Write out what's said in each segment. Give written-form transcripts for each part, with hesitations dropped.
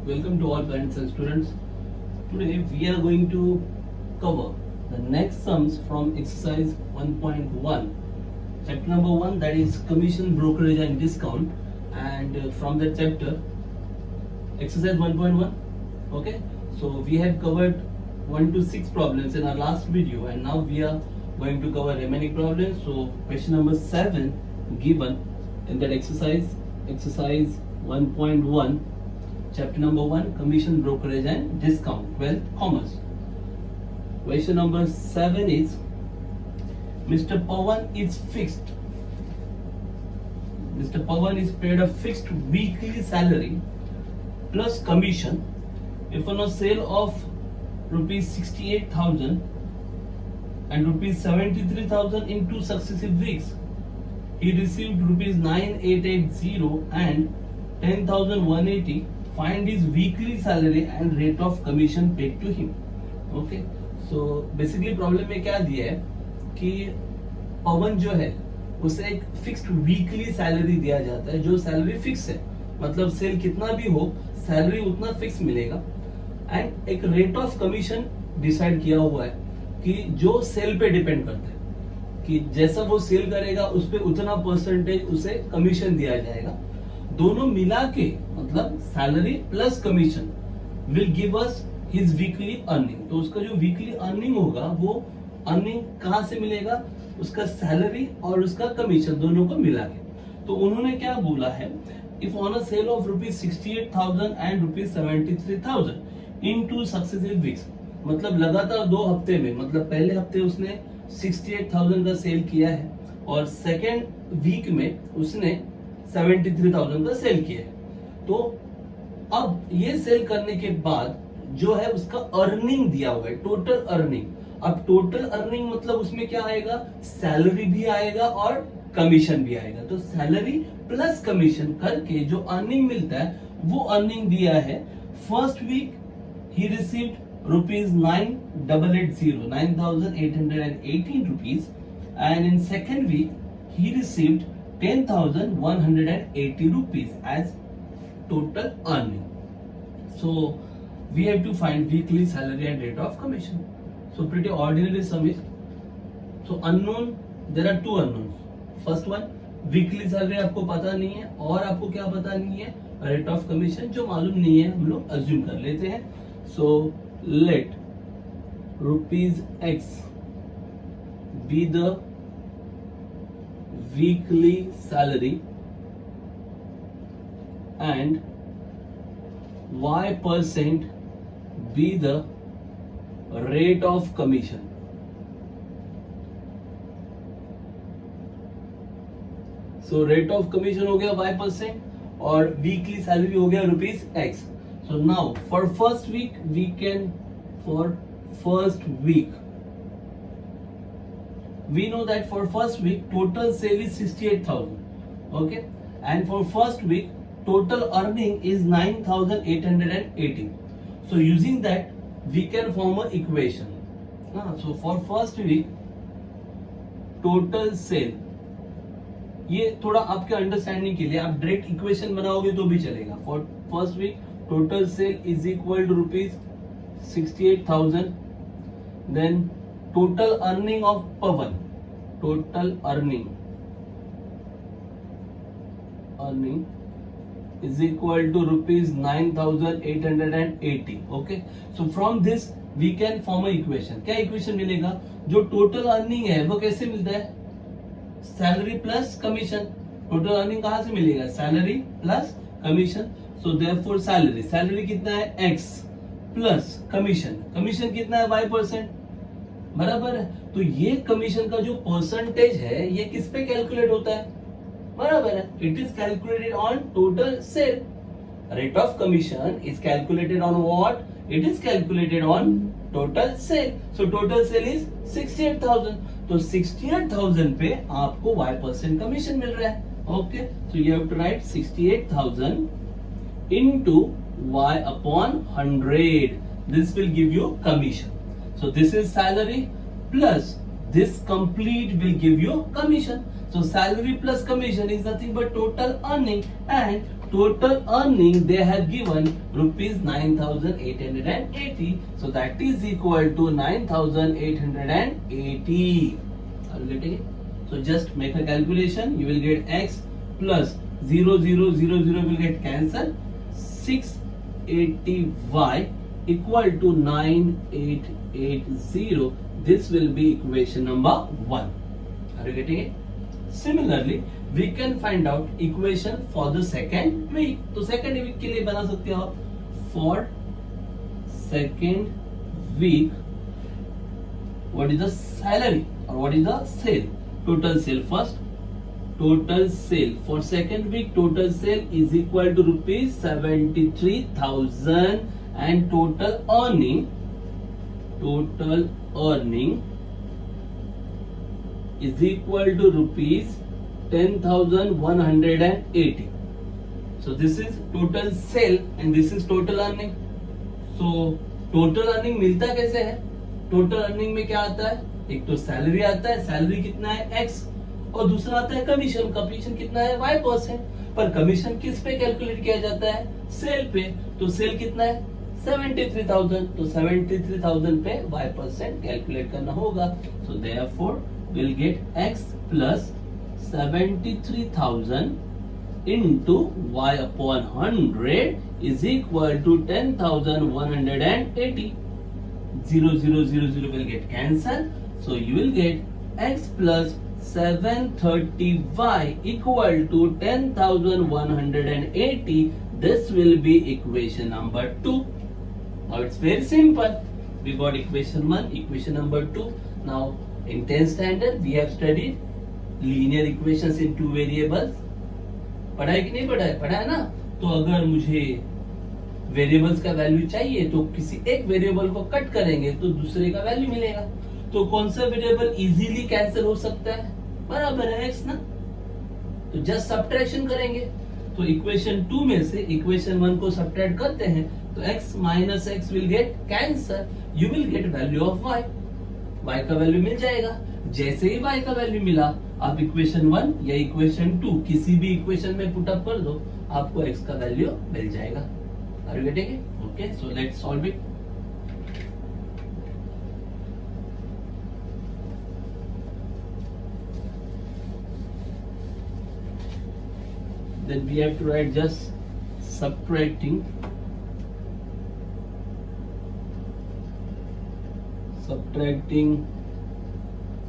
Welcome to all parents and students. Today we are going to cover the next sums from exercise 1.1, chapter number 1, that is commission, brokerage and discount, and from that chapter exercise 1.1. Okay, so we have covered 1 to 6 problems in our last video, and now we are going to cover remaining problems. So question number 7 given in that exercise 1.1, chapter number 1, commission, brokerage and discount, 12th commerce. Question number 7 is, Mr. Pawan is paid a fixed weekly salary plus commission if on a sale of rupees 68,000 and rupees 73,000 in 2 successive weeks he received rupees 9880 and 10,180. Find his weekly salary and rate of commission paid to him. Okay, so basically problem में क्या दिया है कि पवन जो है उसे एक fixed weekly salary दिया जाता है, जो सैलरी फिक्स है, मतलब सेल कितना भी हो सैलरी उतना फिक्स मिलेगा, एंड एक रेट ऑफ कमीशन डिसाइड किया हुआ है कि जो सेल पे डिपेंड करता है कि जैसा वो सेल करेगा उस पे उतना परसेंटेज उसे कमीशन दिया जाएगा. दोनों मिला के मतलब salary plus commission will give us his weekly earning. तो उसका जो वीकली अर्निंग होगा वो अर्निंग कहां से मिलेगा, उसका सैलरी और उसका कमीशन दोनों को मिला के. तो उन्होंने क्या बोला है, if on a sale of rupees 68,000 and rupees 73,000 in 2 successive weeks, मतलब लगातार 2 हफ्ते में, मतलब पहले हफ्ते उसने 68,000 का सेल किया है और सेकेंड वीक में उसने 73,000 का सेल किया है. तो अब ये सेल करने के बाद जो है उसका अर्निंग दिया हुआ है, टोटल अर्निंग. अब टोटल अर्निंग मतलब उसमें क्या आएगा, सैलरी भी आएगा और कमीशन भी आएगा. तो सैलरी प्लस कमीशन करके जो अर्निंग मिलता है वो अर्निंग दिया है. फर्स्ट वीक ही received rupees 9,818 rupees, and in second week he received 10,180 rupees as total earning. So we have to find weekly salary and rate of commission. So pretty ordinary sum is, so unknown, there are 2 unknowns. First one, weekly salary आपको पता नहीं है, और आपको क्या पता नहीं है, rate of commission जो मालूम नहीं है, हम लोग assume कर लेते हैं. So let rupees X be the weekly salary and Y% be the rate of commission. So rate of commission हो गया Y% और weekly salary हो गया rupees X. So now for first week we can, for first week we know that for first week total sale is 68,000. Okay, and for first week total earning is 9,880. So using that we can form a equation. So for first week total sale, ये थोड़ा आपके understanding के लिए आप direct equation बनाओगे तो भी चलेगा. For first week total sale is equal to rupees 68,000, then total earning of Pawan, total earning is equal to rupees 9,880. Okay, so from this we can form a equation. क्या equation मिलेगा, जो total earning है वो कैसे मिलता है, salary plus commission. Total earning कहां से मिलेगा, salary plus commission. So therefore salary कितना है X प्लस कमीशन कितना है Y%, बराबर है. तो ये कमीशन का जो परसेंटेज है ये किस पे कैलकुलेट होता है, बराबर है, it is calculated on total cell. Rate of commission is calculated on what, it is calculated on total cell. So total sale is 68,000. तो 68,000 पे आपको Y% कमीशन मिल रहा है. Okay, so you have to write 68,000 into Y upon 100. This will give you commission. So this is salary plus this complete will give you commission. So salary plus commission is nothing but total earning, and total earning they have given rupees 9,880. So that is equal to 9,880. Are you getting it? So just make a calculation. You will get x plus 0, 0, 0, 0 will get cancelled. 680y equal to 9880. This will be equation number 1. Are you getting it? Similarly, we can find out equation for the second week. तो second week के लिए बना सकते हो आप for second week what is the salary or what is the sale? Total sale first. Total sale for second week, total sale is equal to rupees 73,000 and total earning is equal to rupees 10,180. So this is total sale and this is total earning. So total earning मिलता कैसे है? Total earning में क्या आता है? एक तो salary आता है, सैलरी कितना है x, और दूसरा आता है कमीशन, कमीशन कितना है y%। पर कमीशन किस पे कैलकुलेट किया जाता है? सेल पे। तो सेल कितना है? 73,000। तो 73,000 पे y% कैलकुलेट करना होगा। So therefore we'll get x plus 73,000 into y upon 100 is equal to 10,180. 0, 0, 0, 0 will get cancelled. So you will get x plus 730y equal to 10,180. This will be equation number 2. Now it's very simple. We got equation 1, equation number 2. Now in 10th standard we have studied linear equations in two variables. पढ़ा है कि नहीं पढ़ा है? पढ़ा है ना? तो अगर मुझे वेरिएबल्स का वैल्यू चाहिए तो किसी एक वेरिएबल को कट करेंगे तो दूसरे का वैल्यू मिलेगा। तो कौन सा वेरिएबल इजीली कैंसिल हो सकता है? बराबर है x ना। तो जस्ट सब्ट्रैक्शन करेंगे। तो इक्वेशन 2 में से इक्वेशन 1 को सब्ट्रैक्ट करते हैं तो x minus x will get cancel. You will get value of y। y का वैल्यू मिल जाएगा। जैसे ही y का वैल्यू मिला आप इक्वेशन 1 या इक्वेशन 2 किसी भी इक्वेशन में पुट अप कर दो, आपको x का वैल्यू मिल जाएगा। Are you getting it? Okay, so let's solve it. Then we have to write just subtracting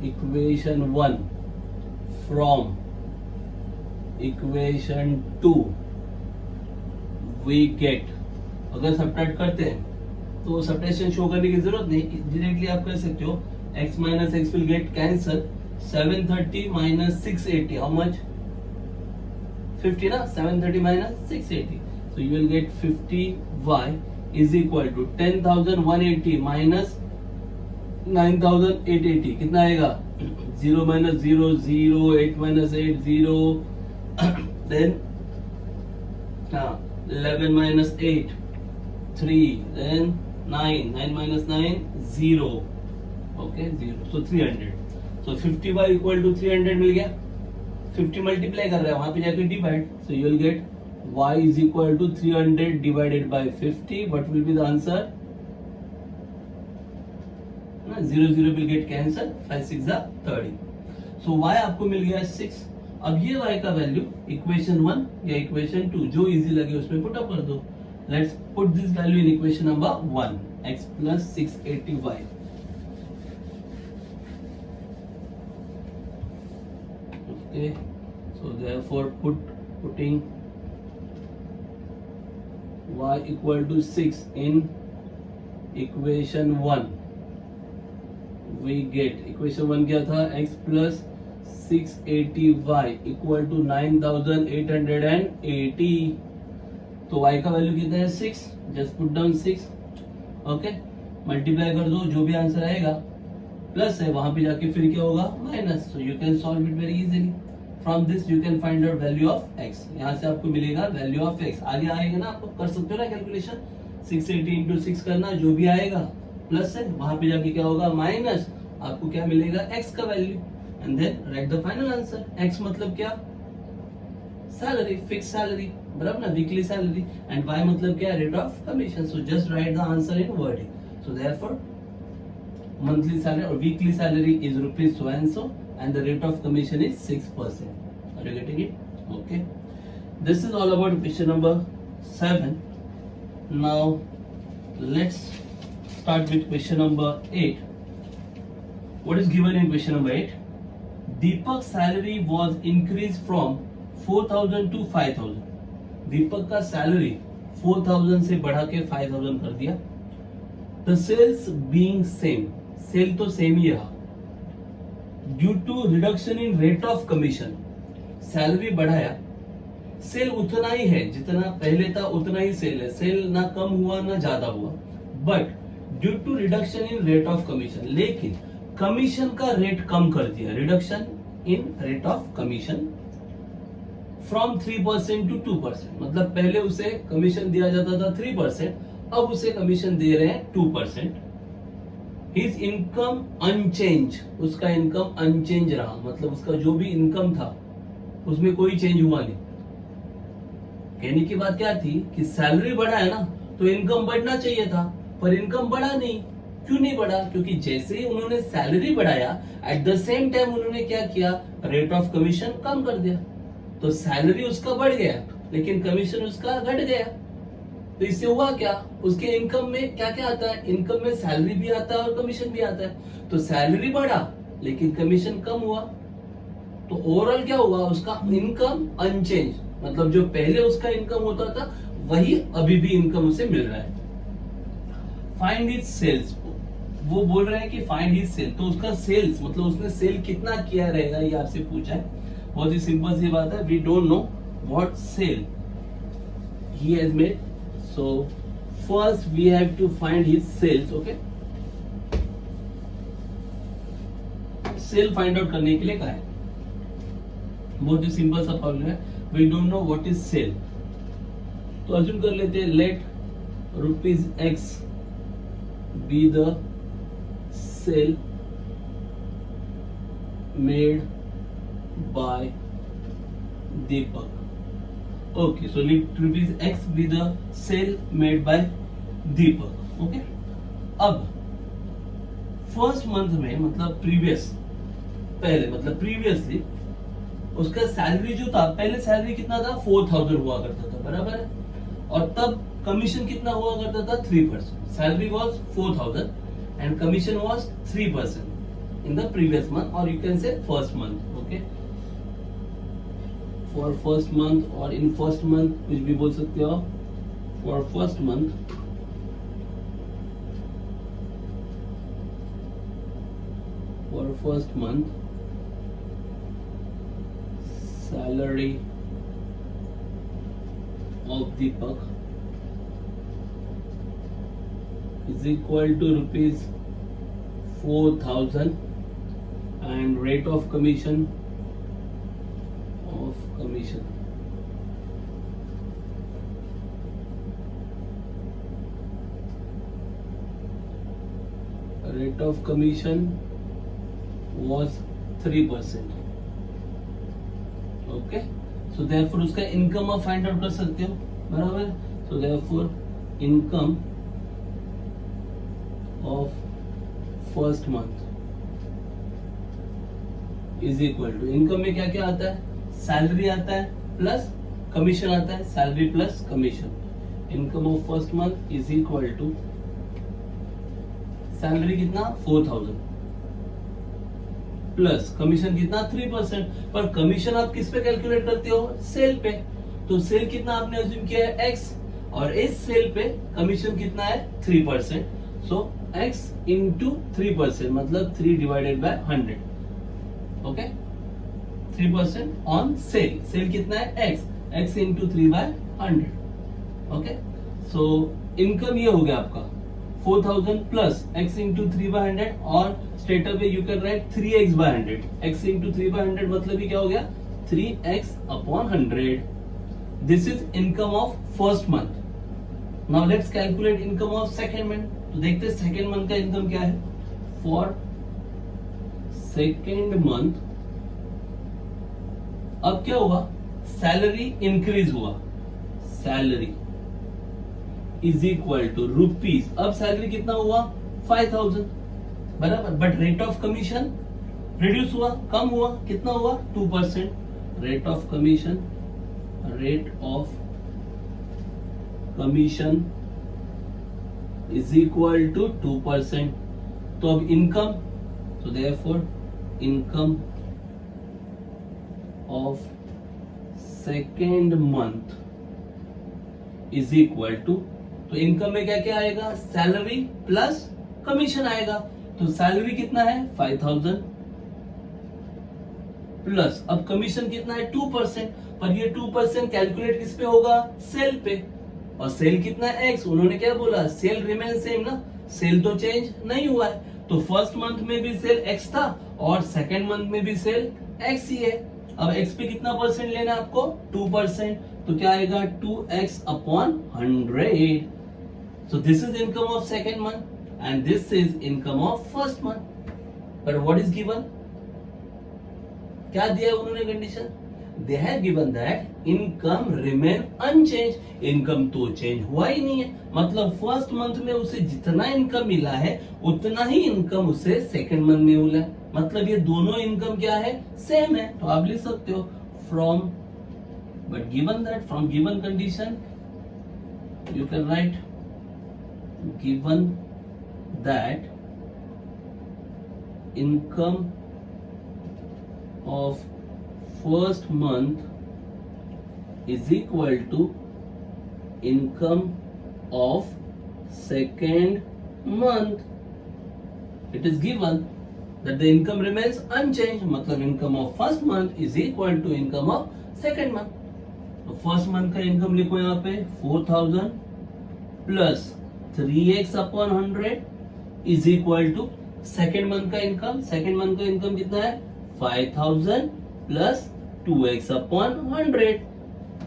equation 1 from equation 2 we get, अगर सब्ट्रैक्ट करते हैं तो सब्ट्रैक्शन शो करने की जरूरत नहीं, डायरेक्टली आप कर सकते हो x minus x will get cancel। 730 minus 680 how much? 50 ना। 730 minus 680, so you will get 50y is equal to 10,180 minus 9,880 कितना आएगा? 0 minus 0 0, 8 minus 8 0, then 11 minus 8 3, then 9 minus 9 0, okay 0, so 300। so 50y equal to 300 मिल गया। 50 multiply कर रहा है, वहां पे जाकर divide, so you will gate y is equal to 300 divided by 50. What will be the answer? 0 0 will get cancelled, 5 6 are 30. So y आपको मिल गया 6। अब ये y का वैल्यू इक्वेशन 1 या इक्वेशन 2 जो इजी लगे उसमें पुट अप कर दो। Let's put this value in equation number 1, x plus 680y। Okay, so therefore putting y equal to 6 in equation 1 we get, equation 1 क्या था? x plus 680y equal to 9,880। तो y का value कितना है? 6। Just put down 6। Okay, multiply कर दो, जो भी आंसर आएगा प्लस है वहां पे जाके फिर क्या होगा? Minus. So you can solve it very easily. From this you can find out value of x। यहाँ से आपको मिलेगा वैल्यू ऑफ x। आगे आएगा ना, आपको कर सकते हो ना कैलकुलेशन। 680 इंटू 6 करना, जो भी आएगा प्लस है वहां पे जाके क्या होगा? माइनस। आपको क्या मिलेगा? x का value, and then write the final answer. x मतलब क्या? Salary, fix salary. बराबर ना, वीकली सैलरी, एंड वाई मतलब क्या, rate of commission. So just write the answer in wording. So therefore monthly salary or weekly salary is rupees so and so, and the rate of commission is 6%. Are you getting it? Okay. This is all about question number 7. Now let's start with question number 8. What is given in question number 8? Deepak's salary was increased from 4,000 to 5,000. दीपक का salary 4,000 से बढ़ा के 5,000 कर दिया. The sales being same, sale तो same ही रहा. Due to reduction in rate of commission, salary बढ़ाया, सेल उतना ही है जितना पहले था, उतना ही सेल है, सेल ना कम हुआ ना ज्यादा हुआ. But due to reduction in rate of commission, लेकिन कमीशन का रेट कम कर दिया. Reduction in rate of commission from 3% to 2%. मतलब पहले उसे कमीशन दिया जाता था 3%, अब उसे कमीशन दे रहे हैं 2%. हिज इनकम अनचेंज, उसका इनकम अनचेंज रहा, मतलब उसका जो भी इनकम था उसमें कोई चेंज हुआ नहीं. कहने की बात क्या थी कि सैलरी बढ़ा है ना, तो इनकम बढ़ना चाहिए था, पर इनकम बढ़ा नहीं. क्यों नहीं बढ़ा? क्योंकि जैसे ही उन्होंने सैलरी बढ़ाया, एट द सेम टाइम उन्होंने क्या किया, रेट ऑफ कमीशन कम कर दिया. तो सैलरी उसका बढ़ गया लेकिन कमीशन उसका घट गया. तो इससे हुआ क्या, उसके इनकम में क्या क्या आता है, इनकम में सैलरी भी आता है और कमीशन भी आता है. तो सैलरी बढ़ा लेकिन कमीशन कम हुआ, तो ओवरऑल क्या हुआ, उसका इनकम अनचेंज, मतलब जो पहले उसका इनकम होता था वही अभी भी इनकम उसे मिल रहा है. फाइंड हिज सेल्स, वो बोल रहे हैं कि फाइंड हिज सेल, तो उसका सेल्स मतलब उसने सेल कितना किया रहेगा ये आपसे पूछा है. बहुत ही सिंपल सी बात है, we don't know what sale he has made. So first we have to find his sales. Okay, sale find out करने के लिए क्या है, बहुत ही सिंपल सा प्रॉब्लम है. We don't know what is sale, तो अज्यूम कर लेते हैं let ₹X be the sale made by Deepak. Okay, so let ₹X be the sale made by Deepak. Okay. अब फर्स्ट मंथ में मतलब पहले मतलब प्रीवियसली उसका सैलरी जो था, पहले सैलरी कितना था, 4,000 हुआ करता था, बराबर है. और तब कमीशन कितना हुआ करता था, 3%. Salary was 4,000 and commission was 3% in the previous month, और you can say first month. Okay, for first month, और इन फर्स्ट मंथ कुछ भी बोल सकते हो. For first month salary of Deepak is equal to ₹4,000 and rate of commission was 3%. Okay, so therefore उसका income आप find out कर सकते हो, बराबर. So therefore income of first month is equal to, income में क्या क्या आता है, सैलरी आता है प्लस कमीशन आता है, salary plus commission. Income of first month is equal to salary कितना 4,000 प्लस कमीशन कितना 3%. पर कमीशन आप किस पे कैलकुलेट करते हो, सेल पे. तो सेल कितना आपने अज्यूम किया है, X, और इस सेल पे कमीशन कितना है 3%. सो X इंटू 3% मतलब 3 divided by 100. Okay, 3% on sale. Sale कितना है X into 3 by 100. Okay, so income ये हो गया आपका 4,000 प्लस X इंटू 3 बाय 100, और स्टेटअप पे you can write 3X by 100. X into 3 by 100 मतलब ही क्या हो गया, 3X upon 100. This is income of first month. Now let's calculate income of second month. तो देखते हैं सेकेंड मंथ का इनकम क्या है. फॉर सेकेंड मंथ अब क्या हुआ, सैलरी इंक्रीज हुआ, salary is equal to rupees, अब सैलरी कितना हुआ 5000 बराबर, but rate of commission reduce हुआ, कम हुआ, कितना हुआ 2%, rate of commission is equal to 2%। तो अब इनकम, so therefore income of second month is equal to, तो इनकम में क्या क्या आएगा, सैलरी प्लस कमीशन आएगा। तो सैलरी कितना है 5000 प्लस, अब कमीशन कितना है 2%, पर ये 2% कैलकुलेट किस पे होगा, सेल पे, और सेल कितना है x, उन्होंने क्या बोला सेल रिमेन सेम ना, सेल तो चेंज नहीं हुआ है। तो फर्स्ट मंथ में भी सेल x था और सेकेंड मंथ में भी सेल x ही है। अब x पे कितना परसेंट लेना है आपको 2%, तो क्या आएगा 2x upon 100। So this is income of second month and this is income of first month. But what is given, क्या दिया उन्होंने condition, they have given that income remain unchanged, income तो चेंज हुआ ही नहीं है, मतलब फर्स्ट मंथ में उसे जितना इनकम मिला है उतना ही इनकम उसे सेकंड मंथ में मिला है, मतलब ये दोनों इनकम क्या है सेम है। तो आप लिख सकते हो from, but given that, from given condition you can right given that income of first month is equal to income of second month. It is given that the income remains unchanged, मतलब income of first month is equal to income of second month. तो first month का income लिखो यहाँ पे 4000 plus 3x upon 100 is equal to second month का income, second month का income कितना है 5000 plus 2x अपॉन 100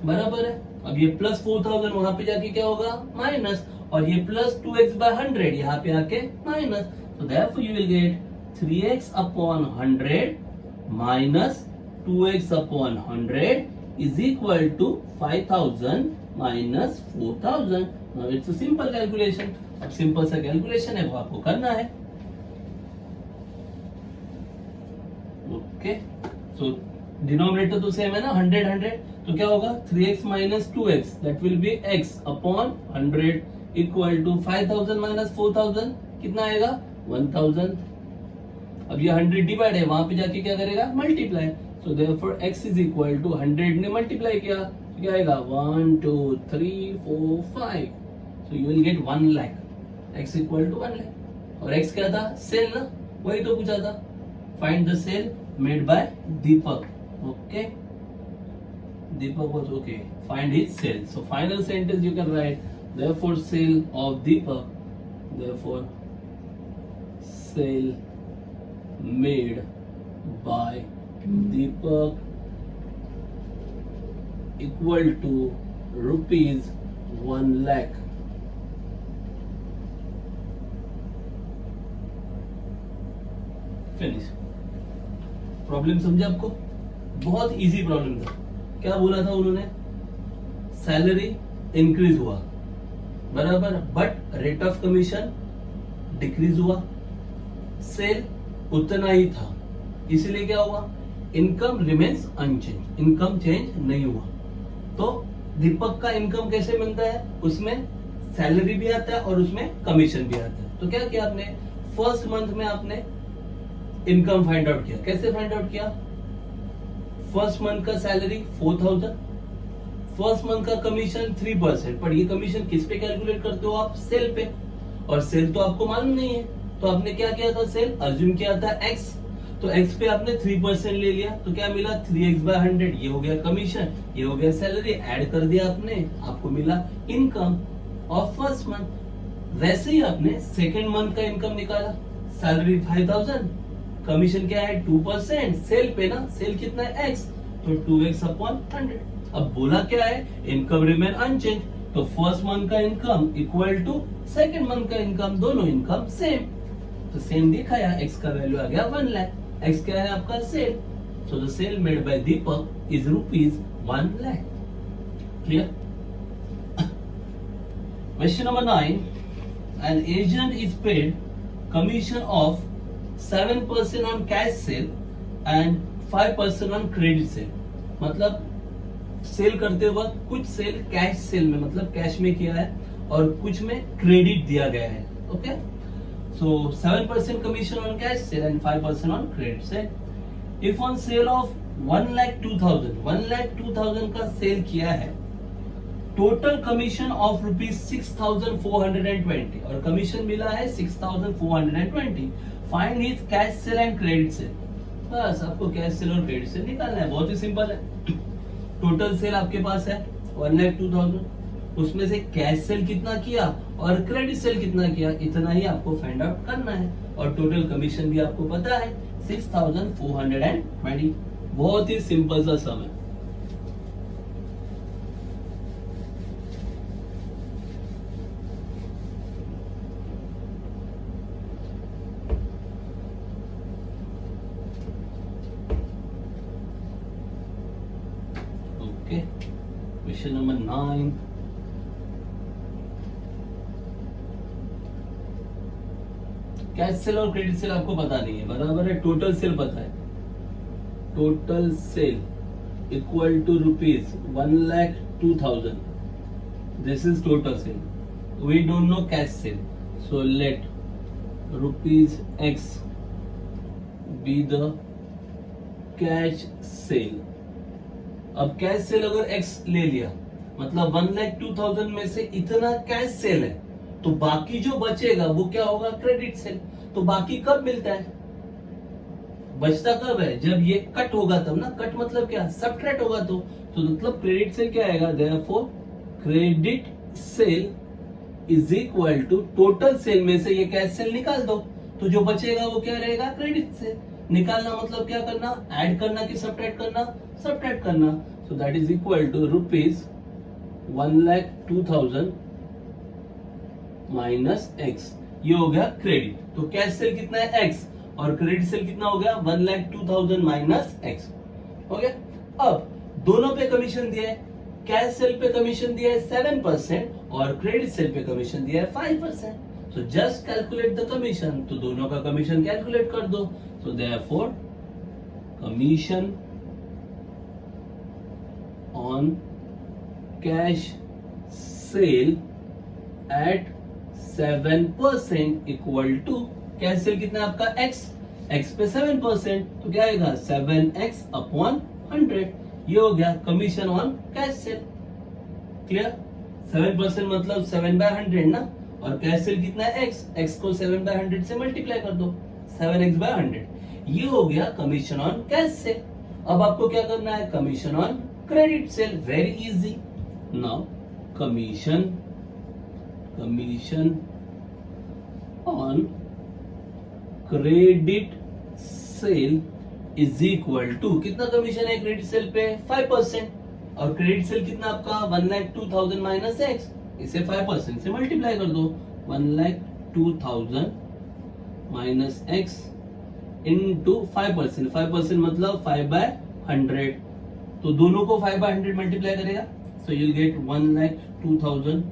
बराबर है। अब ये प्लस 4000 वहां पे जाके क्या होगा माइनस, और ये प्लस 2x by 100 यहाँ पे आके minus, so therefore you will get 3x upon 100 minus 2x upon 100 is equal to 5000 minus 4000। now it's a simple calculation, अब सिंपल सा कैलकुलेशन है वो आपको करना है। ओके सो डिनोमिनेटर तो सेम है ना 100 100, तो क्या होगा 3x minus 2x that will be x upon 100 equal to 5000 minus 4000 कितना आएगा 1000। अब ये 100 डिवाइड है, वहां पे जाके क्या करेगा multiply, so therefore x is equal to 100 ने मल्टीप्लाई किया तो क्या आएगा 1 2 3 4 5, so you will get 1 lakh, x equal to 1 lakh. और x क्या था सेल ना, वही तो पूछा था, find the sale made by Deepak. Okay, Deepak was okay. Find his sale. So final sentence you can write. Therefore, sale of Deepak. Therefore, sale made by Deepak equal to rupees 1 lakh. Finish. Problem समझे आपको, बहुत easy problem था। क्या बोला था उन्होंने, salary increase हुआ बराबर, but rate of commission decrease हुआ, सेल उतना ही था, इसलिए क्या हुआ income remains unchanged, income change नहीं हुआ। तो दीपक का इनकम कैसे मिलता है, उसमें सैलरी भी आता है और उसमें कमीशन भी आता है। तो क्या किया आपने, फर्स्ट मंथ में आपने इनकम फाइंड आउट किया, कैसे फाइंड आउट किया, फर्स्ट मंथ का सैलरी 4000, फर्स्ट मंथ का कमीशन 3%, पर ये कमीशन किस पे कैलकुलेट करते हो आप, सेल पे, और सेल तो आपको मालूम नहीं है, तो आपने क्या किया था, सेल अज्यूम किया था x, तो x पे आपने 3% ले लिया, तो क्या मिला 3x by 100, ये हो गया कमीशन, ये हो गया सैलरी, ऐड कर दिया आपने, आपको मिला इनकम ऑफ फर्स्ट मंथ। वैसे ही आपने सेकेंड मंथ का इनकम निकाला, सैलरी 5000, कमीशन क्या है 2%, सेल पे ना, सेल कितना है x, तो 2x अपॉन 100। अब बोला क्या है, इनकम रिमेन अनचेंज, तो फर्स्ट मंथ का income equal to second month का इनकम, दोनों इनकम सेम, तो सेम दिखाया, x का वैल्यू आ गया 1 लाख, x क्या है आपका sale, so the sale made by Deepak is rupees 1 lakh. Clear. Question number 9. An agent is paid commission of 7% on cash sale and 5% on credit sale. मतलब सेल करते वक्त कुछ सेल कैश सेल में मतलब कैश में किया है और कुछ में क्रेडिट दिया गया है. Okay, so 7% commission on cash cell and 5% on credit cell. If on sale of 1,02,000 का सेल किया है, टोटल कमीशन ऑफ ₹6,420 और कमीशन मिला है 6,420. Find his cash cell and credit sale. बस आपको कैश सेल और क्रेडिट सेल निकालना है, बहुत ही सिंपल है. टोटल सेल आपके पास है 1,02,000, उसमें से कैश सेल कितना किया और क्रेडिट सेल कितना किया, इतना ही आपको फाइंड आउट करना है. और टोटल कमीशन भी आपको पता है 6,420. बहुत ही सिंपल सा सम है. Okay, question number 9. Cash cell और क्रेडिट सेल आपको पता नहीं है, बराबर है. टोटल सेल पता है. Total sale equal to ₹1,02,000. This is total sale. We don't know cash sale, so let ₹X be the cash sale. अब कैश सेल अगर X ले लिया मतलब 1,02,000 में से इतना कैश सेल है, तो बाकी जो बचेगा वो क्या होगा, क्रेडिट सेल. तो बाकी कब मिलता है, बचता कब है, जब ये कट होगा तब ना. कट मतलब क्या, सबट्रैक्ट होगा तो मतलब क्रेडिट सेल क्या आएगा, therefore credit sale is equal to total sale में से ये कैश सेल निकाल दो, तो जो बचेगा वो क्या रहेगा, क्रेडिट सेल. निकालना मतलब क्या करना, ऐड करना कि सबट्रैक्ट करना, सबट्रैक्ट करना. So that is equal to ₹1,02,000 minus X. ये हो गया क्रेडिट. तो कैश सेल कितना है X और क्रेडिट सेल कितना हो गया 1,02,000 माइनस X. हो गया. अब दोनों पे कमीशन दिया है. कैश सेल पे कमीशन दिया है 7% और क्रेडिट सेल पे कमीशन दिया है 5%. So just calculate the commission. तो दोनों का कमीशन कैलकुलेट कर दो. So therefore commission on cash sale at 7% equal to cash sale कितना आपका X पे 7%, तो क्या आएगा 7X अपॉन 100. ये हो गया commission on cash cell. Clear. 7% मतलब 7/100 ना, और कैश सेल कितना है X को 7/100 से मल्टीप्लाई कर दो, 7X/100. ये हो गया कमीशन ऑन कैश सेल. अब आपको क्या करना है, commission on credit sale. Very easy. Now commission on credit sale is equal to कितना कमीशन है क्रेडिट सेल पे 5%, और क्रेडिट सेल कितना आपका 1,02,000 माइनस X. इसे 5% से मल्टीप्लाई कर दो. 1,02,000 माइनस X इंटू 5%. 5% मतलब 5/100. तो दोनों को 5/100 मल्टीप्लाई करेगा. सो you will gate 1,02,000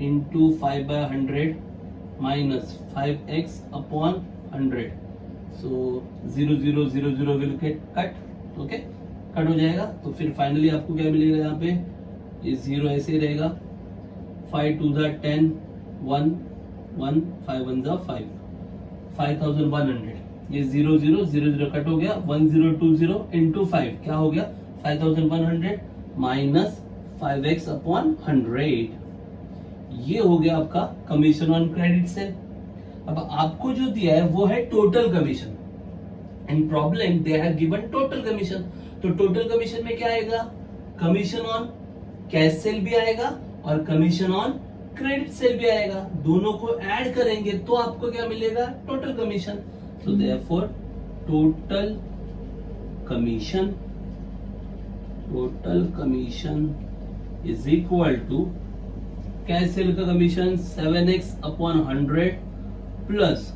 into 5/100 minus 5X upon 100. So 0 0 0 0 will get cut. Okay, cut हो जाएगा. तो फिर फाइनली आपको क्या मिलेगा, यहाँ पे ये 0 ऐसे ही रहेगा. 5 2 10 1 1 5 1 5 5,100. ये 0 0 0 0 कट हो गया. 1020 इंटू 5 क्या हो गया 5,100 माइनस 5X अपॉन 100. ये हो गया आपका कमीशन ऑन क्रेडिट सेल. अब आपको जो दिया है वो है total commission. In problem they have given total commission. तो टोटल कमीशन में क्या आएगा, कमीशन ऑन कैश सेल भी आएगा और कमीशन ऑन क्रेडिट सेल भी आएगा. दोनों को ऐड करेंगे तो आपको क्या मिलेगा, total commission. So therefore total commission is equal to cash sale का commission 7X upon 100 plus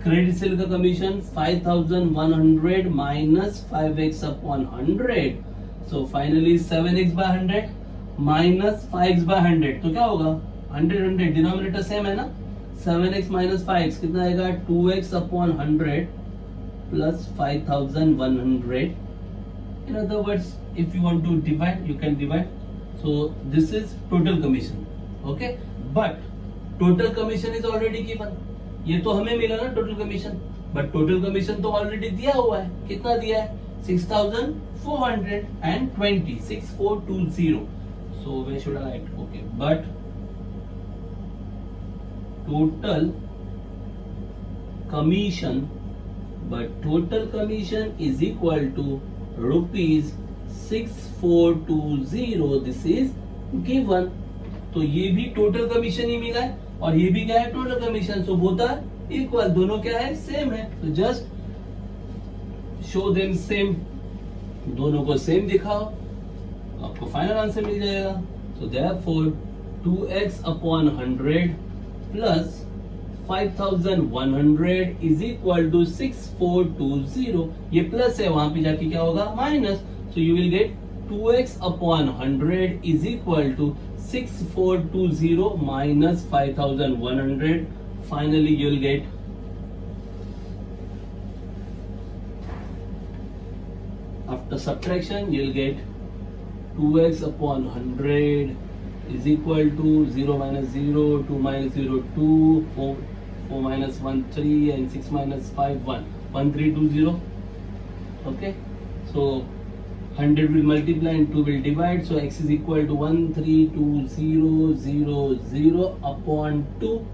credit sale का commission 5,100 minus 5X upon 100. So finally 7X/100 minus 5x by 100, तो क्या होगा 100 डिनोमिनेटर सेम है ना, 7x माइनस 5x कितना आएगा 2x upon 100 plus 5100. In other words, if you want to divide, you can divide. So this is total commission. Okay, but total commission is already given. ये तो हमें मिला ना total commission, but total commission तो already दिया हुआ है. कितना दिया है 6420, 6420. So where should I write? Okay, but total commission is equal to rupees 6420. This is given. तो ये भी टोटल कमीशन ही मिला है और ये भी क्या है total commission. So both are equal, दोनों क्या है सेम है. तो जस्ट शो देम सेम, दोनों को सेम दिखाओ, आपको फाइनल आंसर मिल जाएगा. So therefore 2x upon 100 plus 5100 is equal to 6420. ये प्लस है, वहां पे जाके क्या होगा minus. So you will get 2x upon 100 is equal to 6420 minus 5100. Finally, you will get after subtraction, you will get 2x upon 100 is equal to 0 minus 0, 2 minus 0, 2, 4 minus 1, 3, and 6 minus 5, 1, 1320. Okay, so 100 will multiply and 2 will divide, so x is equal to 132000 upon 2.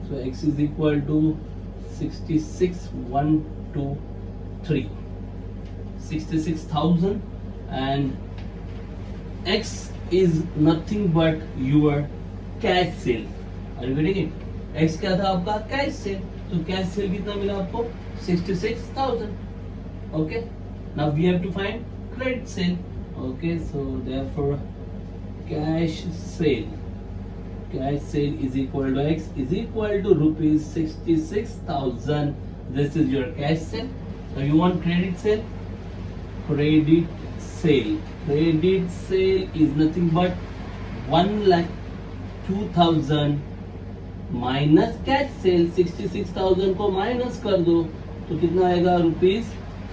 So x is equal to 66123, 66,000, and x is nothing but your cash sale. Are you getting it? x क्या था आपका cash cell, तो cash sale कितना मिला आपको 66,000. Okay, now we have to find credit sale. Okay, so therefore cash sale is equal to x is equal to rupees 66,000. This is your cash sale. Now you want credit sale. Credit sale is nothing but 1,02,000 minus cash sale. 66,000 को minus कर दो तो कितना आएगा rupees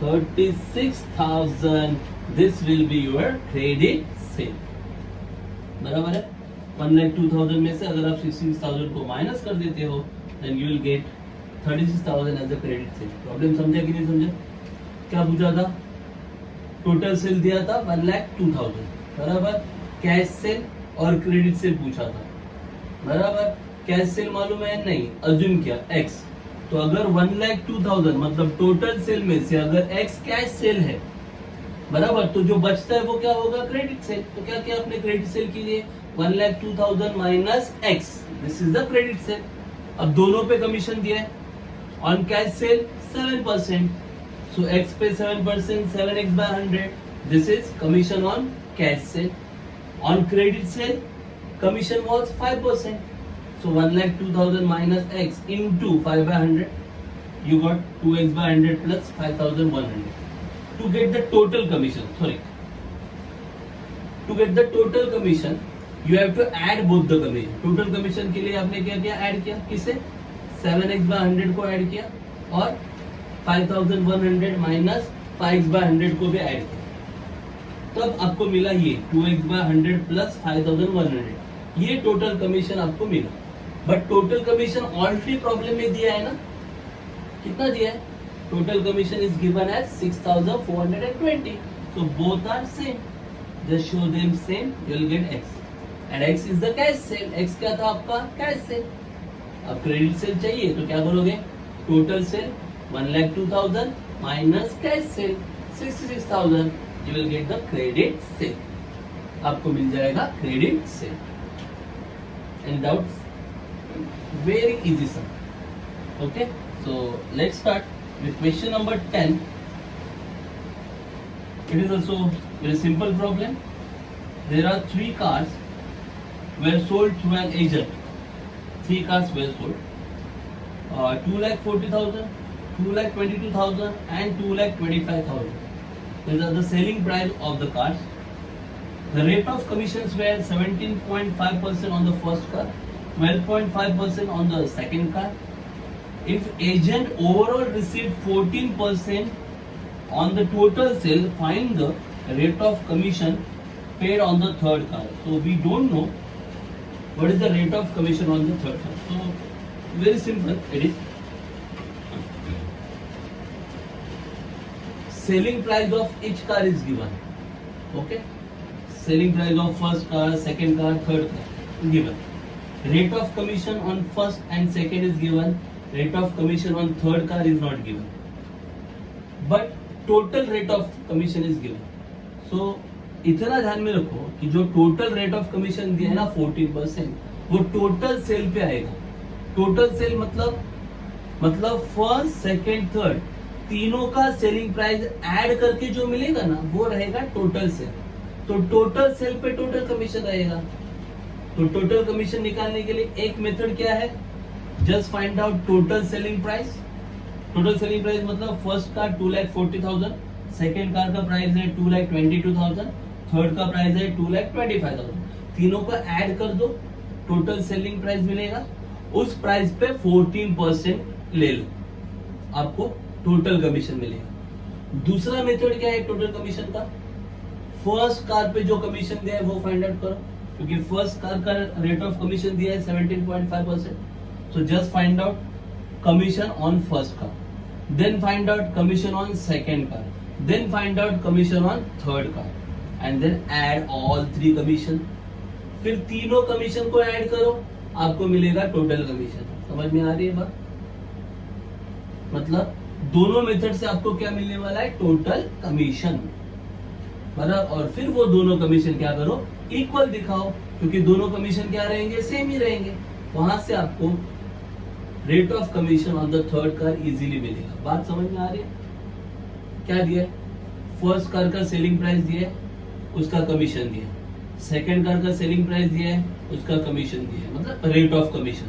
36,000. This will be your credit sale. बराबर है. 1,02,000 में से अगर आप 66,000 को माइनस कर देते हो then you will get 36,000 as a credit sale. Problem समझा कि नहीं समझा? क्या पूछा था? टोटल सेल दिया था 1,02,000 बराबर. कैश सेल और क्रेडिट सेल पूछा था बराबर. कैश सेल मालूम है नहीं, अज्यूम किया x. तो अगर 1,02,000 मतलब टोटल सेल में से अगर x कैश सेल है बराबर, तो जो बचता है वो क्या होगा क्रेडिट सेल. तो क्या किया आपने क्रेडिट सेल के लिए 1,02,000 minus x, this is the credit cell. अब दोनों पे कमीशन दिया है. On cash cell 7%, so x पे 7%, 7x by 100, this is commission on cash cell. On credit cell commission was 5%. So 1,02,000 minus x into 5 by 100, you got 2x by 100 plus 5,100. To get the total commission, you have to add both the commission. Total commission के लिए आपने क्या किया? Add किया. किसे? 7x by 100 को add किया और 5,100 minus 5x by 100 को भी ऐड किया. तब आपको मिला ये 2x by 100 plus 5,100. ये टोटल कमीशन आपको मिला. But total commission already problem में दिया है ना. कितना दिया है? Total commission is given as 6,420. So both are same. Just show them same, you will get x. And x is the cash sale. x क्या था आपका? Cash sale. अब क्रेडिट सेल चाहिए तो क्या करोगे? Total sale 1,02,000 minus cash sale 66,000, you will get the credit sale. आपको मिल जाएगा credit sale. Any doubts? Very easy, sir. Okay, so let's start with question number 10. It is also very simple problem. There are 3 cars were sold through an agent. 3 cars were sold. 2,40,000, 2,22,000 and 2,25,000. These are the selling price of the cars. The rate of commissions were 17.5% on the first car, 12.5% on the second car. If agent overall received 14% on the total sale, find the rate of commission paid on the third car. So we don't know what is the rate of commission on the third car. So very simple, it is selling price of each car is given. Okay, selling price of first car, second car, third car given. Rate of commission on first and second is given. Rate of commission on third car is not given, but total rate of commission is given. So इतना ध्यान में रखो कि जो total rate of commission दिया है ना 14%, वो टोटल सेल पे आएगा. टोटल सेल मतलब फर्स्ट सेकेंड थर्ड तीनों का सेलिंग प्राइस ऐड करके जो मिलेगा ना वो रहेगा टोटल सेल. तो टोटल सेल पे टोटल कमीशन रहेगा. तो टोटल कमीशन निकालने के लिए एक मेथड क्या है, just find out total selling price. Total selling price मतलब फर्स्ट का 2,40,000, सेकेंड कार का प्राइस है 2,22,000, थर्ड का प्राइस है 2,25,000. तीनों का ऐड कर दो, टोटल सेलिंग प्राइस मिलेगा. उस प्राइस पे 14% ले लो, आपको टोटल कमीशन मिलेगा. दूसरा मेथड क्या है टोटल कमीशन का, फर्स्ट कार पे जो कमीशन दिया है वो फाइंड आउट करो, क्योंकि फर्स्ट कार का रेट ऑफ कमीशन दिया है 17.5%. So just find out commission on first car, then find out commission on second car, then find out commission on third car, and then add all 3 commission. फिर तीनों commission को add करो, आपको मिलेगा total commission. समझ में आ रही है बात? मतलब दोनों मेथड से आपको क्या मिलने वाला है, टोटल कमीशन. बराबर. और फिर वो दोनों कमीशन क्या करो, इक्वल दिखाओ, क्योंकि दोनों कमीशन क्या रहेंगे, सेम ही रहेंगे. वहां से आपको rate of commission on the third car easily मिलेगा. बात समझ में आ रही है? क्या दिया है, फर्स्ट कार का सेलिंग प्राइस दिया है, उसका कमीशन दिया है. सेकेंड कार का सेलिंग प्राइस दिया है, उसका कमीशन दिया है, मतलब rate of commission.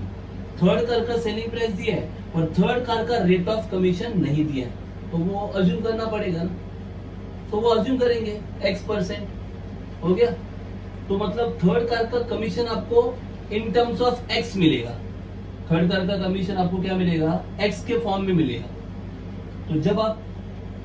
Third car का सेलिंग प्राइस दिया है और थर्ड कार का रेट ऑफ कमीशन नहीं दिया है, तो वो अज्यूम करना पड़ेगा ना. तो वो अज्यूम करेंगे X%. हो गया. तो मतलब थर्ड कार का कमीशन आपको इन टर्म्स ऑफ X मिलेगा. थर्ड कार का कमीशन आपको क्या मिलेगा, X के फॉर्म में मिलेगा. तो जब आप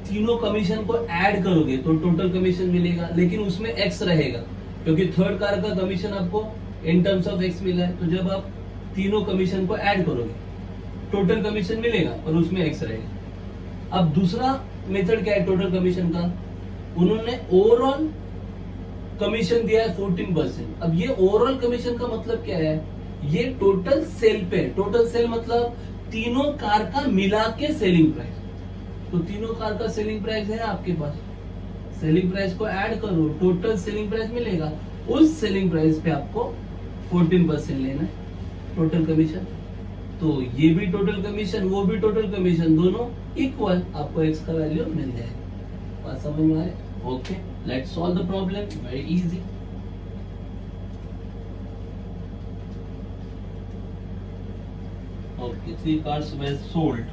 तीनों कमीशन को ऐड करोगे तो टोटल कमीशन मिलेगा, लेकिन उसमें X रहेगा, क्योंकि थर्ड कार का कमीशन आपको इन टर्म्स ऑफ X मिला है. तो जब आप तीनों कमीशन को ऐड करोगे टोटल कमीशन मिलेगा और उसमें X रहेगा. अब दूसरा मेथड क्या है टोटल कमीशन का, उन्होंने ओवरऑल कमीशन दिया है 14%. अब ये ओवरऑल कमीशन का मतलब क्या है, ये टोटल सेल पे. टोटल सेल मतलब तीनों कार का मिला के सेलिंग प्राइस. तो तीनों कार का सेलिंग प्राइस है आपके पास, सेलिंग प्राइस को ऐड करो, टोटल सेलिंग प्राइस मिलेगा. उस सेलिंग प्राइस पे आपको 14% लेना है टोटल कमीशन. तो ये भी टोटल कमीशन, वो भी टोटल कमीशन, दोनों इक्वल, आपको एक्स का वैल्यू मिल जाएगा. बात समझ में आ रही है? Okay, let's solve the problem. Very easy. Okay, 3 cars were sold.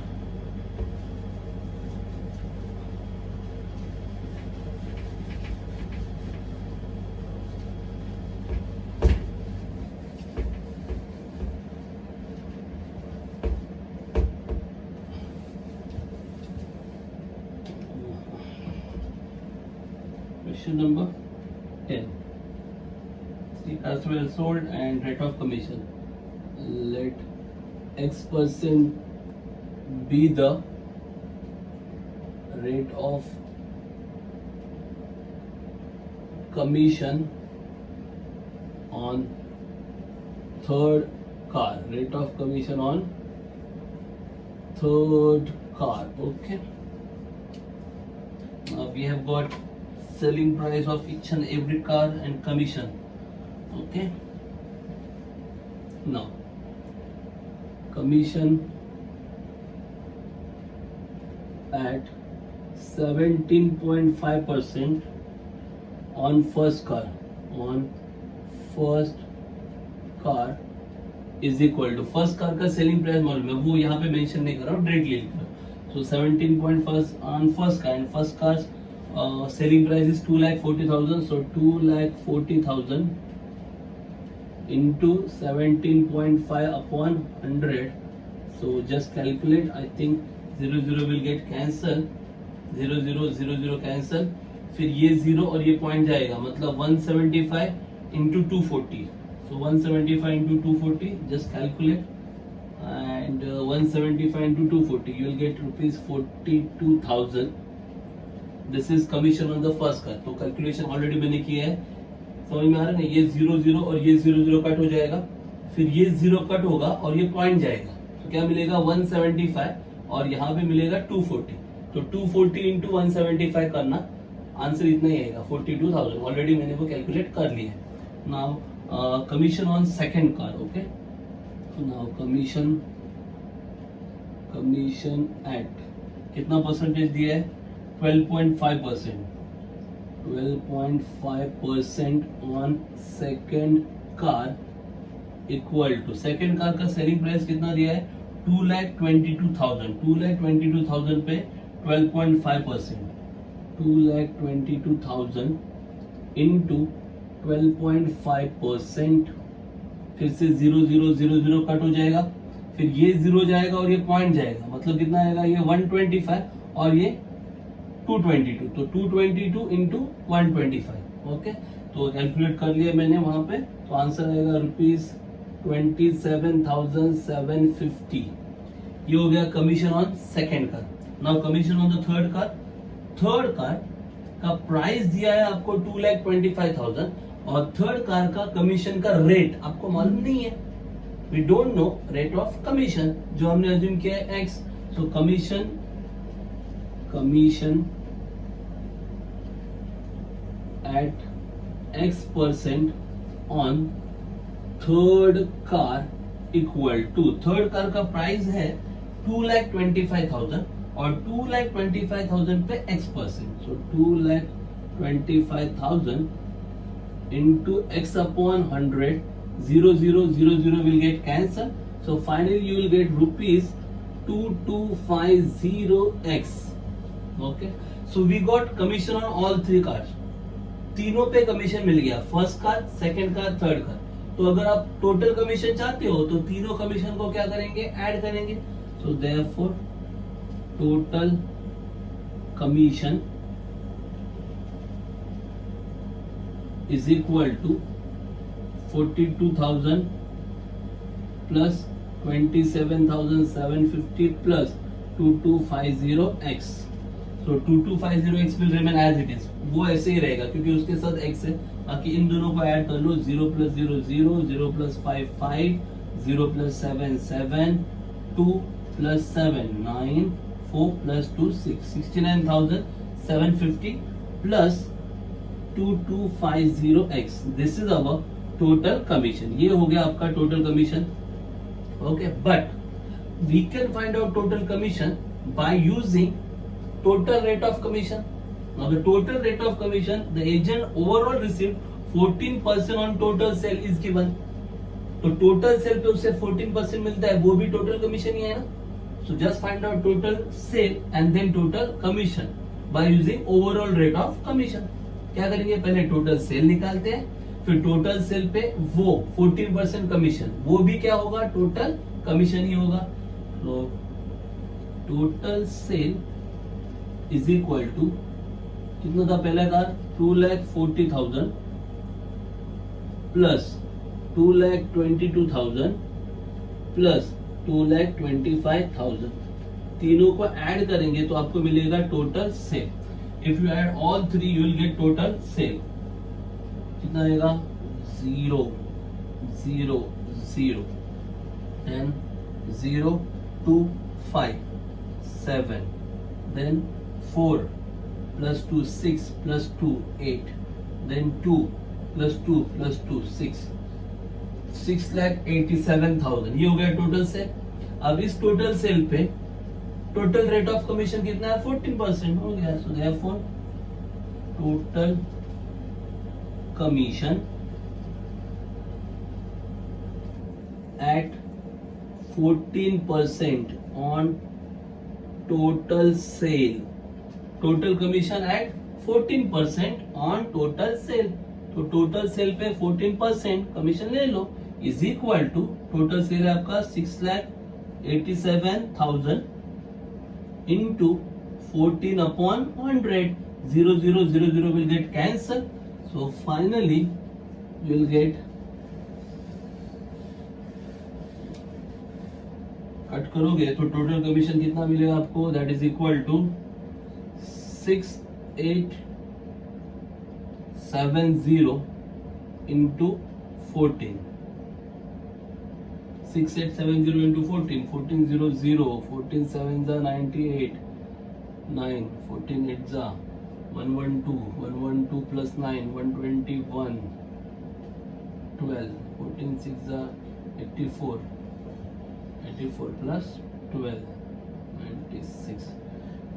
Question number 10. 3 cars were sold and rate of commission. Let X% be the rate of commission on third car. Rate of commission on third car. Okay. Now we have got selling price of each and every car and commission. Okay. Now commission at 17.5% on first car. On first car is equal to first car का selling price मालूम है, वो यहाँ पे mention नहीं कर रहा हूँ, डायरेक्टली लिख रहा हूँ. So 17.5 on first car and first cars selling price is 2,40,000, so 2,40,000 into 17.5 upon 100. So just calculate. I think 0 will get cancel, 0 cancel, फिर ये 0 और ये पॉइंट जाएगा, मतलब 175 into 240. So 175 into 240, just calculate, and 175 into 240, you will get rupees 42,000. This is commission on the first car. तो calculation already मैंने किया है, समझ में आ रहा है ना? ये 0 और ये 0 कट हो जाएगा, फिर ये 0 कट होगा और ये पॉइंट जाएगा, तो क्या मिलेगा 175 और यहाँ पे मिलेगा 240. तो 240 इंटू 175 करना, आंसर इतना ही आएगा 42,000. ऑलरेडी मैंने वो कैलकुलेट कर लिया है. Now commission on second car. Okay, now commission at कितना परसेंटेज दिया है? 12.5%. 12.5% on second car equal to, second car का सेलिंग प्राइस कितना दिया है? 2,22,000. 2,22,000 पे 12.5%, 2,22,000 इंटू 12.5%. फिर से 0 कट हो जाएगा, फिर ये 0 जाएगा और ये पॉइंट जाएगा, मतलब कितना आएगा? ये 125 और ये 222. तो 222 इंटू 125. ओके, तो कैलकुलेट कर लिया मैंने वहां पे, तो आंसर आएगा रुपीज 27,750. ये हो गया commission on second car. Now commission on the third car. Third car का प्राइस दिया है आपको 2,25,000 और थर्ड कार का कमीशन का रेट आपको मालूम नहीं है. We don't know rate of commission, जो हमने अज्यूम किया है X. So commission at X% on third car equal to, third car का प्राइस है 2,25,000 और 2,25,000 पे X%. So 2,25,000 into X upon 100, 0 will get cancel. So finally you will get rupees 2,250X. Okay, so we got commission on all three cars. तीनों पे commission मिल गया, first car, second car, third car. तो अगर आप total commission चाहते हो तो तीनों कमीशन को क्या करेंगे? ऐड करेंगे. सो therefore total commission is equal to 42,000 plus 27,750 plus 2,250X. So 2,250X will remain as it is. वो ऐसे ही रहेगा क्योंकि उसके साथ X है. बाकी इन दोनों को ऐड कर लो. 0 plus 0 0, 0 plus 5 5, 0 plus 7 7, 2 plus 7 9, 4 plus 2 6, 69,750 plus 2,250X. This is our total commission. ये हो गया आपका total commission. Okay, but we can find out total commission by using total rate of commission. Now the total rate of commission, the agent overall received 14% on total sale is given. तो total sale पे उसे 14% मिलता है, वो भी total commission ही है ना. So just find out total sale and then total commission by using overall rate of commission. क्या करेंगे? पहले टोटल सेल निकालते हैं, फिर टोटल सेल पे वो 14% कमीशन, वो भी क्या होगा? टोटल कमीशन ही होगा. तो total sale is equal to कितना था पहला कार? 2,40,000 plus 2,22,000 plus 2,25,000. तीनों को ऐड करेंगे तो आपको मिलेगा total sale. If you add all three, you will get total sale. कितना आएगा? 0 0 0 and 0 2 5 7, then 4 plus 2 6 plus 2 8, then 2 plus 2 plus 2 6, 6,87,000. ये हो गया टोटल सेल. अब इस टोटल सेल पे टोटल रेट ऑफ कमीशन कितना है? 14% हो गया. So therefore total commission at 14% on total sale. Total commission at 14% on total sale. तो टोटल सेल पे 14% कमीशन ले लो, is equal to total sale है आपका 6,87,000 into 14 upon 100. 0 0 0 0 will get cancelled. So finally you will get, cut करोगे तो total commission कितना मिलेगा आपको, that is equal to 6870 into 14. 6870 into 14, 1400, 14 7s are 98, 9, 14 8s are 112, 112 plus 9, 121, 12, 14 6s are 84, 84 plus 12, 96,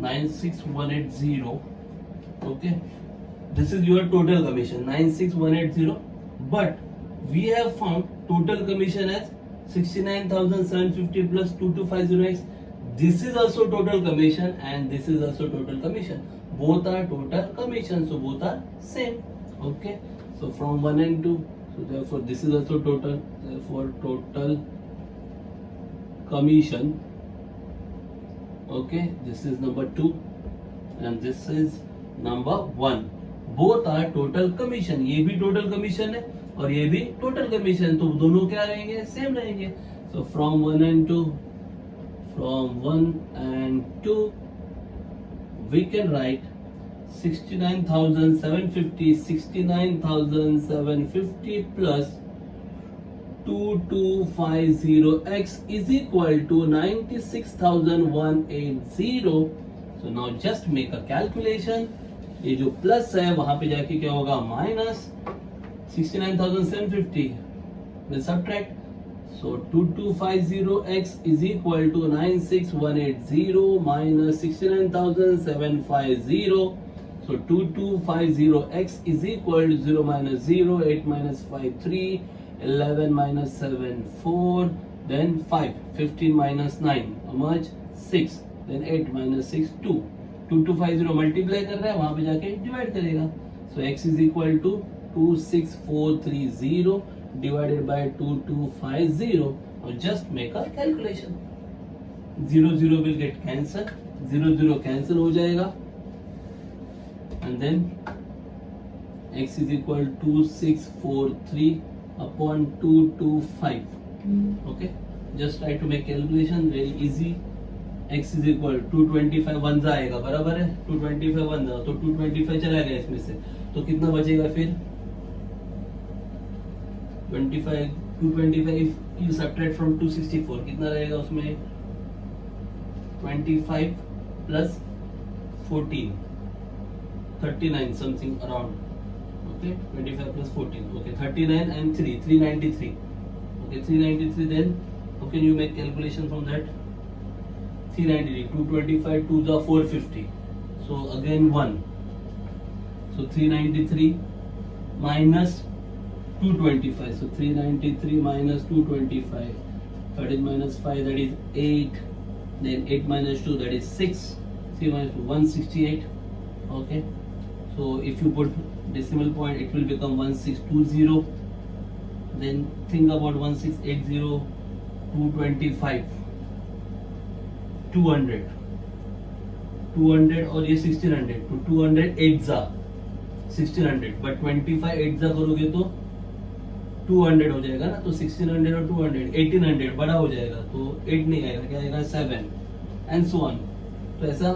96180. Okay, this is your total commission, 96180. But we have found total commission as 69,750 plus 2250x. This is also total commission and this is also total commission. Both are total commission, so both are same. Okay, so from 1 and 2, so therefore this is also total. Therefore total commission. Okay, this is number 2 and this is number 1. Both are total commission. ये भी total commission है और ये भी total commission, तो दोनों क्या रहेंगे, सेम रहेंगे. So from 1 and 2, from 1 and 2 we can write 69,750 plus 2250x is equal to 96,180. So now just make a calculation. ये जो प्लस है वहां पे जाके क्या होगा, minus 69,750 will subtract. So 2250x is equal to 96,180 minus 69,750. So 2250x is equal to 0 minus 0, 8 minus 5 3, 11 minus 7 4, then 5, 15 minus 9 how much, 6, then 8 minus 6 2. 2250 multiply कर रहा है, वहां पे जाके डिवाइड करेगा. So x is equal to 26430 divided by 2250 or just make a calculation. 0 0 will get cancelled, 0 0 cancel हो जाएगा and then x is equal to 2643 upon 225. Okay, just try to make calculation, very easy. x is equal to 225 one आएगा, बराबर है 225 one, तो 225 चला गया इसमें से, तो कितना बचेगा फिर 25, 225 if you subtract from 264 कितना रहेगा उसमें, 25 plus 14, 39 something around. Okay, 25 plus 14, okay, 39 and 3, 393. Okay, 393, then how can you make calculation from that? 393, 225, 2 the 450. So again 1. So 393 minus 225. So 393 minus 225. That is minus 5, that is 8. Then 8 minus 2, that is 6. 3 minus 2, 168. Okay. So if you put decimal point, it will become 1620. Then think about 1680, 225. 200 और ये 1600, तो 200 8 जा 1600, but 25 8 जा करोगे तो 200 हो जाएगा ना, तो 1600 और 200 1800 बड़ा हो जाएगा, तो 8 नहीं आएगा, क्या आएगा 7 एंड सो ऑन. तो ऐसा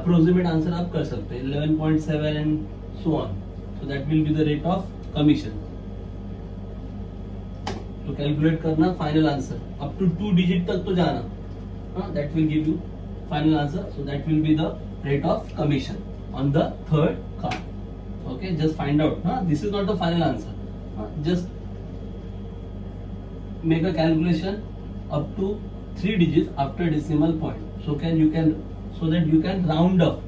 अप्रोक्सीमेट आंसर आप कर सकते हैं 11.7 and so on. So that will be the rate of commission. तो कैलकुलेट करना final answer, up to 2 digit तक तो जाना. That will give you final answer. So that will be the rate of commission on the third card. Okay, just find out. This is not the final answer. Just make a calculation up to 3 digits after decimal point. So that you can round up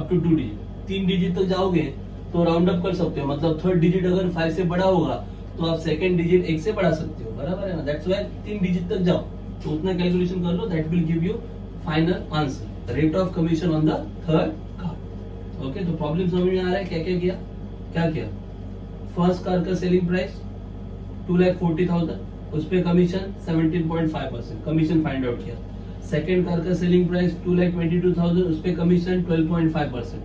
to 2 digits. 3 digit तक जाओगे तो round up कर सकते हो, मतलब third digit अगर 5 से बड़ा होगा तो आप सेकंड डिजिट 1 से बढ़ा सकते हो, बराबर है ना. दैट्स व्हाई 3 डिजिट तक जाओ, तो उतना कैलकुलेशन कर लो, that will give you final answer, rate of commission on the third card. Okay, तो प्रॉब्लम समझ में आ रहा है क्या क्या किया? क्या किया? फर्स्ट कार का सेलिंग प्राइस 2,40,000, उस पे कमीशन 17.5% कमीशन फाइंड आउट किया। सेकेंड कार का सेलिंग प्राइस 2,22,000, उस पे कमीशन 12.5%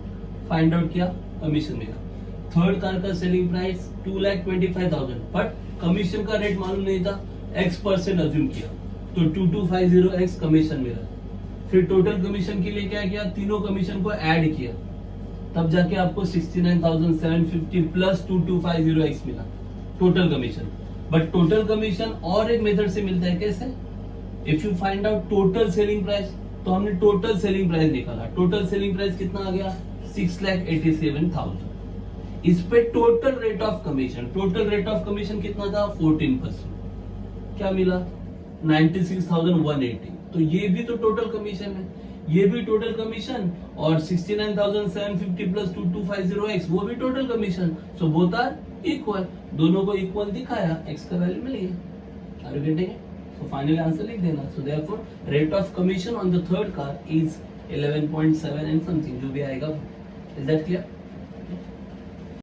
फाइंड आउट किया, कमीशन मिला। थर्ड कार का सेलिंग प्राइस 2,25,000, बट कमीशन का रेट मालूम नहीं था, X% अज्यूम किया, तो 2250X कमीशन मिला। फिर टोटल कमीशन के लिए क्या किया? तीनों कमीशन को ऐड किया, तब जाके आपको 69,750 प्लस 2250X मिला total commission. But total commission और एक मेथड से मिलता है, कैसे? If you find out total selling price, तो हमने टोटल सेलिंग प्राइस निकाला। टोटल सेलिंग प्राइस कितना आ गया? 6,87,000। इस पे total rate of commission, total rate of commission कितना था? 14%। क्या मिला? 96,180। तो ये भी तो टोटल कमीशन है, ये भी टोटल कमीशन, और 69,750 प्लस 2250X वो भी total commission. So both are equal, दोनों को इक्वल दिखाया, X का वैल्यू मिल गया। Are you getting it? So finally answer लिख देना। So therefore rate of commission on the third car is 11.7 and something, जो भी आएगा। Is that clear?